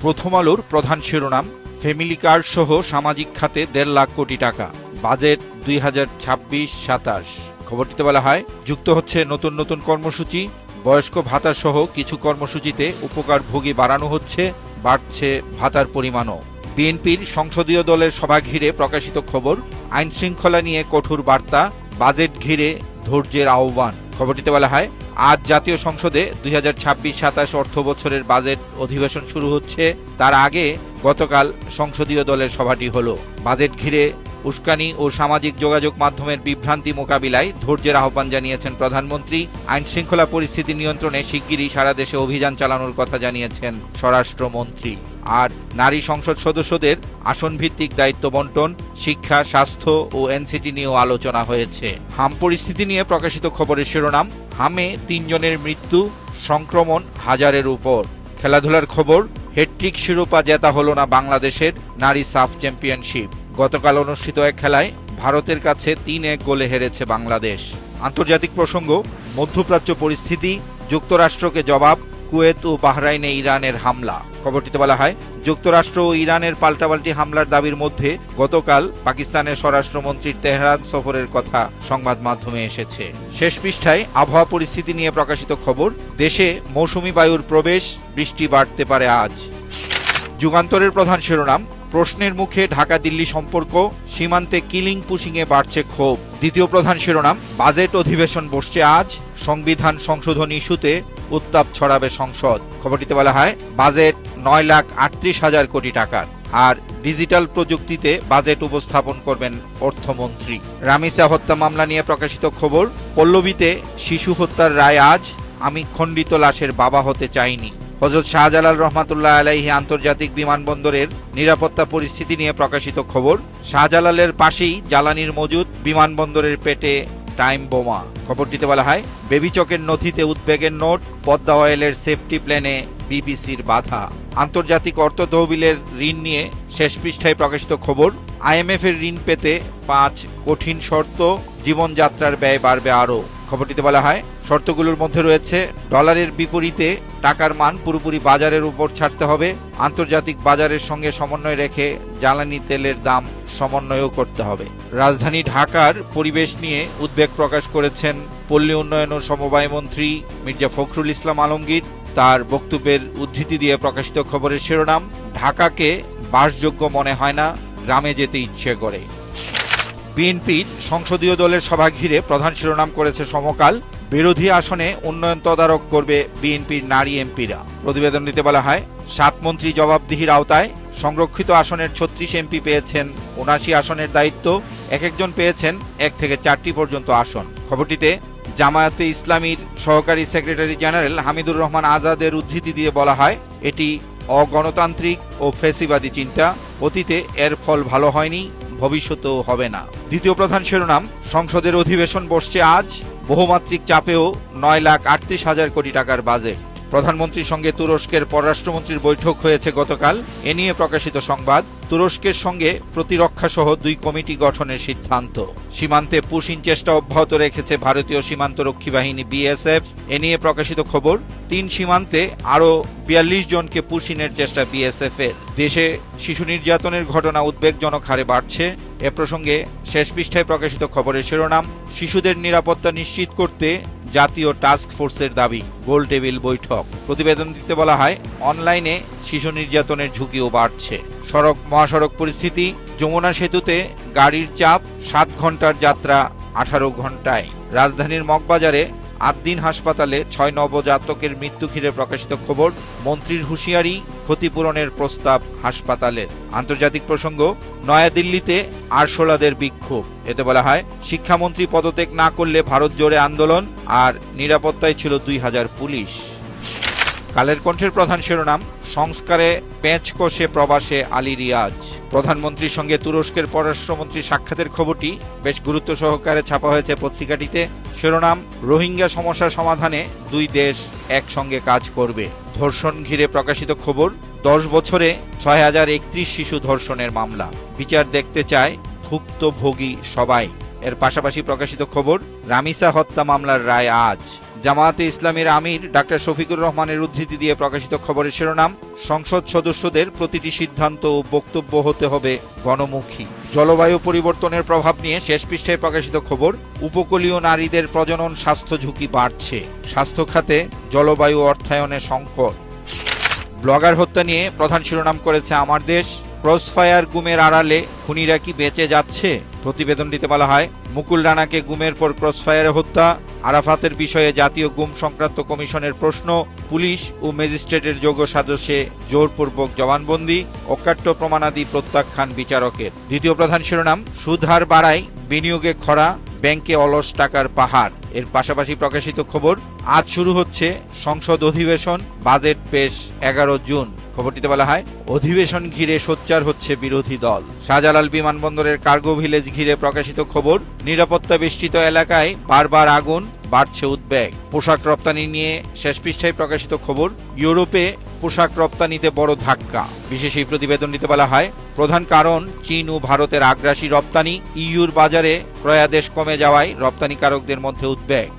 প্রথম আলোর প্রধান শিরোনাম, ফ্যামিলি কার্ড সহ সামাজিক খাতে 1.5 লাখ কোটি টাকা, বাজেট 2026-27। খবরটিতে বলা হয়, যুক্ত হচ্ছে নতুন নতুন কর্মসূচি, বয়স্ক ভাতা সহ কিছু কর্মসূচিতে উপকারভোগী বাড়ানো হচ্ছে, বাড়ছে ভাতার পরিমাণও। বিএনপির সংসদীয় দলের সভা ঘিরে প্রকাশিত খবর, আইন শৃঙ্খলা নিয়ে কঠোর বার্তা, বাজেট ঘিরে ধৈর্যের আহ্বান। খবরটিতে বলা হয়, আজ জাতীয় সংসদে 2026-27 অর্থ বছরের বাজেট অধিবেশন শুরু হচ্ছে। তার আগে গতকাল সংসদীয় দলের সভাটি হলো। বাজেট ঘিরে উস্কানি ও সামাজিক যোগাযোগ মাধ্যমের বিভ্রান্তি মোকাবিলায় ধৈর্যের আহ্বান জানিয়েছেন প্রধানমন্ত্রী। আইন শৃঙ্খলা পরিস্থিতি নিয়ন্ত্রণে শিগগিরই সারা দেশে অভিযান চালানোর কথা জানিয়েছেন স্বরাষ্ট্রমন্ত্রী। আর নারী সংসদ সদস্যদের আসনভিত্তিক দায়িত্ব বন্টন, শিক্ষা, স্বাস্থ্য ও এনসিটি নিয়েও আলোচনা হয়েছে। হাম পরিস্থিতি নিয়ে প্রকাশিত খবরের শিরোনাম, হামে 3 জনের মৃত্যু, সংক্রমণ 1000-এর উপর। খেলাধুলার খবর, হ্যাটট্রিক শিরোপা জেতা হলো না বাংলাদেশের, নারী সাফ চ্যাম্পিয়নশিপ। গতকাল অনুষ্ঠিত এক খেলায় ভারতের কাছে 3-1 গোলে হেরেছে বাংলাদেশ। আন্তর্জাতিক প্রসঙ্গ, মধ্যপ্রাচ্য পরিস্থিতি, যুক্তরাষ্ট্রকে জবাব, কুয়েত ও বাহরাইনে ইরানের হামলা। খবরটিতে বলা হয়, যুক্তরাষ্ট্র ও ইরানের পাল্টাপাল্টি হামলার দাবির মধ্যে গতকাল পাকিস্তানের স্বরাষ্ট্রমন্ত্রীর তেহরান সফরের কথা সংবাদ মাধ্যমে এসেছে। শেষ পৃষ্ঠায় আবহাওয়া পরিস্থিতি নিয়ে প্রকাশিত খবর, দেশে মৌসুমী বায়ুর প্রবেশ, বৃষ্টি বাড়তে পারে আজ। যুগান্তরের প্রধান শিরোনাম, প্রশ্নের মুখে ঢাকা দিল্লি সম্পর্ক, সীমান্তে কিলিং পুশিংয়ে বাড়ছে ক্ষোভ। দ্বিতীয় প্রধান শিরোনাম, বাজেট অধিবেশন বসছে আজ, সংবিধান সংশোধন ইস্যুতে উত্তাপ ছড়াবে সংসদ। খবরটিতে বলা হয়, বাজেট 9,38,000 কোটি টাকার। আর ডিজিটাল প্রযুক্তিতে বাজেট উপস্থাপন করবেন অর্থমন্ত্রী। রামিসা হত্যা মামলা নিয়ে প্রকাশিত খবর, পল্লবীতে শিশু হত্যার রায় আজ, আমি খণ্ডিত লাশের বাবা হতে চাইনি। হযরত শাহজালাল রহমাতুল্লাহ আলাইহি আন্তর্জাতিক বিমানবন্দরের নিরাপত্তা পরিস্থিতি নিয়ে প্রকাশিত খবর, শাহজালালের পাশেই জ্বালানির মজুদ, বিমানবন্দরের পেটে টাইম বোমা। খবরটিতে বলা হয়, বেবিচকের নথিতে উদ্বেগের নোট, পদ্মা অয়েলের সেফটি প্ল্যানে বিবিসির বাধা। আন্তর্জাতিক অর্থ তহবিলের ঋণ নিয়ে শেষ পৃষ্ঠায় প্রকাশিত খবর, IMF এর ঋণ পেতে 5 কঠিন শর্ত, জীবনযাত্রার ব্যয় বাড়বে আরও। খবরটিতে বলা হয়, শর্তগুলোর মধ্যে রয়েছে, ডলারের বিপরীতে টাকার মান পুরোপুরি বাজারের উপর ছাড়তে হবে, আন্তর্জাতিক বাজারের সঙ্গে সমন্বয় রেখে জ্বালানি তেলের দাম সমন্বয়ও করতে হবে। রাজধানী ঢাকার পরিবেশ নিয়ে উদ্বেগ প্রকাশ করেছেন পল্লী উন্নয়ন ও সমবায় মন্ত্রী মির্জা ফখরুল ইসলাম আলমগীর। তার বক্তব্যের উদ্ধৃতি দিয়ে প্রকাশিত খবরের শিরোনাম, ঢাকাকে বাসযোগ্য মনে হয় না, গ্রামে যেতে ইচ্ছে করে। বিএনপির সংসদীয় দলের সভা ঘিরে প্রধান শিরোনাম করেছে সমকাল, বিরোধী আসনে উন্নয়ন তদারক করবে বিএনপির নারী এমপিরা। প্রতিবেদনটিতে বলা হয়, 7 মন্ত্রী জবাবদিহির আওতায়, সংরক্ষিত আসনের 36 এমপি পেয়েছেন 79 আসনের দায়িত্ব, এক একজন পেয়েছেন 1 থেকে 4টি পর্যন্ত আসন। খবরটিতে জামায়াতে ইসলামীর সহকারী সেক্রেটারি জেনারেল হামিদুর রহমান আজাদের উদ্ধৃতি দিয়ে বলা হয়, এটি অগণতান্ত্রিক ও ফ্যাসিবাদী চিন্তা, অতীতে এর ফল ভালো হয়নি, ভবিষ্যতেও হবে না। দ্বিতীয় প্রধান শিরোনাম, সংসদের অধিবেশন বসছে আজ, বহুমাত্রিক চাপেও 9,38,000 কোটি টাকার বাজেট। প্রধানমন্ত্রীর সঙ্গে তুরস্কের পররাষ্ট্রমন্ত্রীর বৈঠক হয়েছে গতকাল, এ নিয়ে প্রকাশিত সংবাদ, তুরস্কের সঙ্গে প্রতিরক্ষা সহ 2 কমিটি গঠনের সিদ্ধান্ত। সীমান্তে পুশিং চেষ্টা অব্যাহত রেখেছে ভারতীয় সীমান্তরক্ষী বাহিনী BSF, এ নিয়ে প্রকাশিত খবর, 3 সীমান্তে আরও 42 জনকে পুশিংয়ের চেষ্টা BSF এর। দেশে শিশু নির্যাতনের ঘটনা উদ্বেগজনক হারে বাড়ছে। এ প্রসঙ্গে শেষ পৃষ্ঠায় প্রকাশিত খবরের শিরোনাম, শিশুদের নিরাপত্তা নিশ্চিত করতে জাতীয় টাস্ক ফোর্সের দাবি, গোল টেবিল বৈঠক। প্রতিবেদনটিতে বলা হয়, অনলাইনে শিশু নির্যাতনের ঝুঁকিও বাড়ছে। সড়ক মহাসড়ক পরিস্থিতি, যমুনা সেতুতে গাড়ির চাপ, 7 ঘন্টার যাত্রা 18 ঘন্টায়। রাজধানীর মগবাজারে আদ্দিন হাসপাতালে 6 নবজাতকের মৃত্যু ঘিরে প্রকাশিত খবর, মন্ত্রীর হুঁশিয়ারি, ক্ষতিপূরণের প্রস্তাব হাসপাতালের। আন্তর্জাতিক প্রসঙ্গ, নয়াদিল্লিতে আরশোলাদের বিক্ষোভ। এতে বলা হয়, শিক্ষামন্ত্রী পদত্যাগ না করলে ভারত জোড়ে আন্দোলন, আর নিরাপত্তায় ছিল 2000 পুলিশ। কালের কণ্ঠের প্রধান শিরোনাম, সংস্কারে পেঁচ কষে প্রবাসে আলী রিয়াজ। প্রধানমন্ত্রীর সঙ্গে তুরস্কের পররাষ্ট্রমন্ত্রী সাক্ষাতের খবরটি বেশ গুরুত্ব সহকারে ছাপা হয়েছে পত্রিকাটিতে। শিরোনাম, রোহিঙ্গা সমস্যা সমাধানে 2 দেশ একসঙ্গে কাজ করবে। ধর্ষণ ঘিরে প্রকাশিত খবর, 10 বছরে 6031 শিশু ধর্ষণের মামলা, বিচার দেখতে চায় ভুক্তভোগী সবাই। এর পাশাপাশি প্রকাশিত খবর, রামিসা হত্যা মামলার রায় আজ। জামায়াতে ইসলামীর আমির ডাক্তার শফিকুর রহমানের উদ্ধৃতি দিয়ে প্রকাশিত খবরের শিরোনাম, সংসদ সদস্যদের প্রতিটি সিদ্ধান্ত ও বক্তব্য হতে হবে গণমুখী। জলবায়ু পরিবর্তনের প্রভাব নিয়ে শেষ পৃষ্ঠায় প্রকাশিত খবর, উপকূলীয় নারীদের প্রজনন স্বাস্থ্য ঝুঁকি বাড়ছে, স্বাস্থ্য খাতে জলবায়ু অর্থায়নে সংকট। ব্লগার হত্যা নিয়ে প্রধান শিরোনাম করেছে আমার দেশ, ক্রসফায়ার গুমের আড়ালে খুনিরা কি বেঁচে যাচ্ছে? প্রতিবেদনটিতে বলা হয়, মুকুল রানাকে গুমের পর ক্রসফায়ারে হত্যা, আরাফাতের বিষয়ে জাতীয় গুম সংক্রান্ত কমিশনের প্রশ্ন, পুলিশ ও ম্যাজিস্ট্রেটের যোগ্য সাজসে জোরপূর্বক জবানবন্দি, অকাট্য প্রমাণাদি প্রত্যাখ্যান বিচারকের। দ্বিতীয় প্রধান শিরোনাম, সুদ হার বাড়ায়, বিনিয়োগে খরা, ব্যাংকে অলস টাকার পাহাড়। এর পাশাপাশি প্রকাশিত খবর, আজ শুরু হচ্ছে সংসদ অধিবেশন, বাজেট পেশ 11 জুন। খবরটিতে বলা হয়, অধিবেশন ঘিরে সোচ্চার হচ্ছে বিরোধী দল। শাহজালাল বিমানবন্দরের কার্গো ভিলেজ ঘিরে প্রকাশিত খবর, নিরাপত্তা বেষ্টিত এলাকায় বারবার আগুন, বাড়ছে উদ্বেগ। পোশাক রপ্তানি নিয়ে শেষ পৃষ্ঠায় প্রকাশিত খবর, ইউরোপে পোশাক রপ্তানিতে বড় ধাক্কা। বিশেষ এই প্রতিবেদনটিতে বলা হয়, প্রধান কারণ চীন ও ভারতের আগ্রাসী রপ্তানি, ইইউর বাজারে ক্রয়াদেশ কমে যাওয়ায় রপ্তানিকারকদের মধ্যে উদ্বেগ।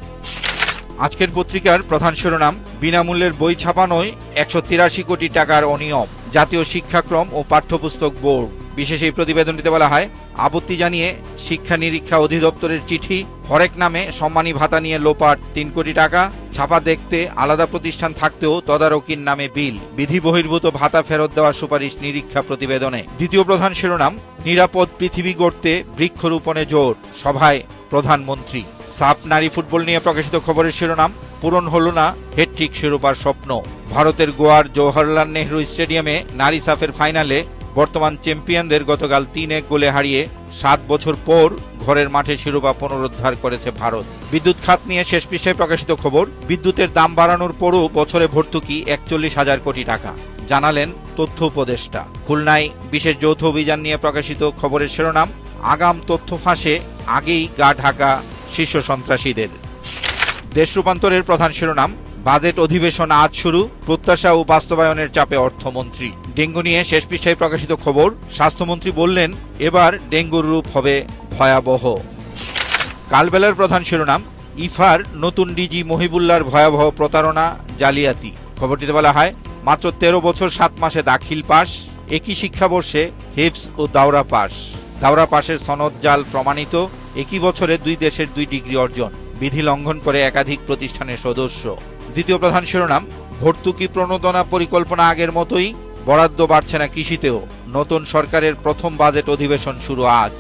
আজকের পত্রিকার প্রধান শিরোনাম, বিনামূল্যের বই ছাপানোয় 183 কোটি টাকার অনিয়ম, জাতীয় শিক্ষাক্রম ও পাঠ্যপুস্তক বোর্ড। বিশেষ এই প্রতিবেদনটিতে বলা হয়, আপত্তি জানিয়ে শিক্ষা নিরীক্ষা অধিদপ্তরের চিঠি, হরেক নামে সম্মানী ভাতা নিয়ে লোপাট 3 কোটি টাকা, ছাপা দেখতে আলাদা প্রতিষ্ঠান থাকতেও তদারকির নামে বিল, বিধি বহির্ভূত ভাতা ফেরত দেওয়ার সুপারিশ নিরীক্ষা প্রতিবেদনে। দ্বিতীয় প্রধান শিরোনাম, নিরাপদ পৃথিবী গড়তে বৃক্ষরোপণে জোর, সভায় প্রধানমন্ত্রী। সাফ নারী ফুটবল নিয়ে প্রকাশিত খবরের শিরোনাম, পূরণ হল না হ্যাটট্রিক শিরোপার স্বপ্ন। ভারতের গোয়ার জওহরলাল নেহরু স্টেডিয়ামে নারী সাফের ফাইনালে বর্তমান চ্যাম্পিয়নদের গতকাল 3-1 গোলে হারিয়ে 7 বছর পর ঘরের মাঠে শিরোপা পুনরুদ্ধার করেছে ভারত। বিদ্যুৎ খাত নিয়ে শেষ পৃষ্ঠায় প্রকাশিত খবর, বিদ্যুতের দাম বাড়ানোর পরও বছরে ভর্তুকি 41,000 কোটি টাকা, জানালেন তথ্য উপদেষ্টা। খুলনায় বিশেষ যৌথ অভিযান নিয়ে প্রকাশিত খবরের শিরোনাম, আগাম তথ্য ফাঁসে আগেই গা ঢাকা শীর্ষ সন্ত্রাসীদের। দেশ রূপান্তরের প্রধান শিরোনাম, বাজেট অধিবেশন আজ শুরু, প্রত্যাশা ও বাস্তবায়নের চাপে অর্থমন্ত্রী। ডেঙ্গু নিয়ে শেষ পৃষ্ঠায় প্রকাশিত খবর, স্বাস্থ্যমন্ত্রী বললেন এবার ডেঙ্গুর রূপ হবে ভয়াবহ। কালবেলার প্রধান শিরোনাম, ইফার নতুন ডিজি মহিবুল্লাহর ভয়াবহ প্রতারণা, জালিয়াতি। খবরটিতে বলা হয়, মাত্র 13 বছর 7 মাসে দাখিল পাস, একই শিক্ষাবর্ষে হিফজ ও দাওরা পাস। দাওরা পাশের সনদ জাল প্রমাণিত, একই বছরে 2 দেশের 2 ডিগ্রি অর্জন, বিধি লঙ্ঘন করে একাধিক প্রতিষ্ঠানের সদস্য। দ্বিতীয় প্রধান শিরোনাম, ভর্তুকি প্রণোদনা পরিকল্পনা আগের মতোই, বরাদ্দ বাড়ছে না কৃষিতেও, নতুন সরকারের প্রথম বাজেট অধিবেশন শুরু আজ।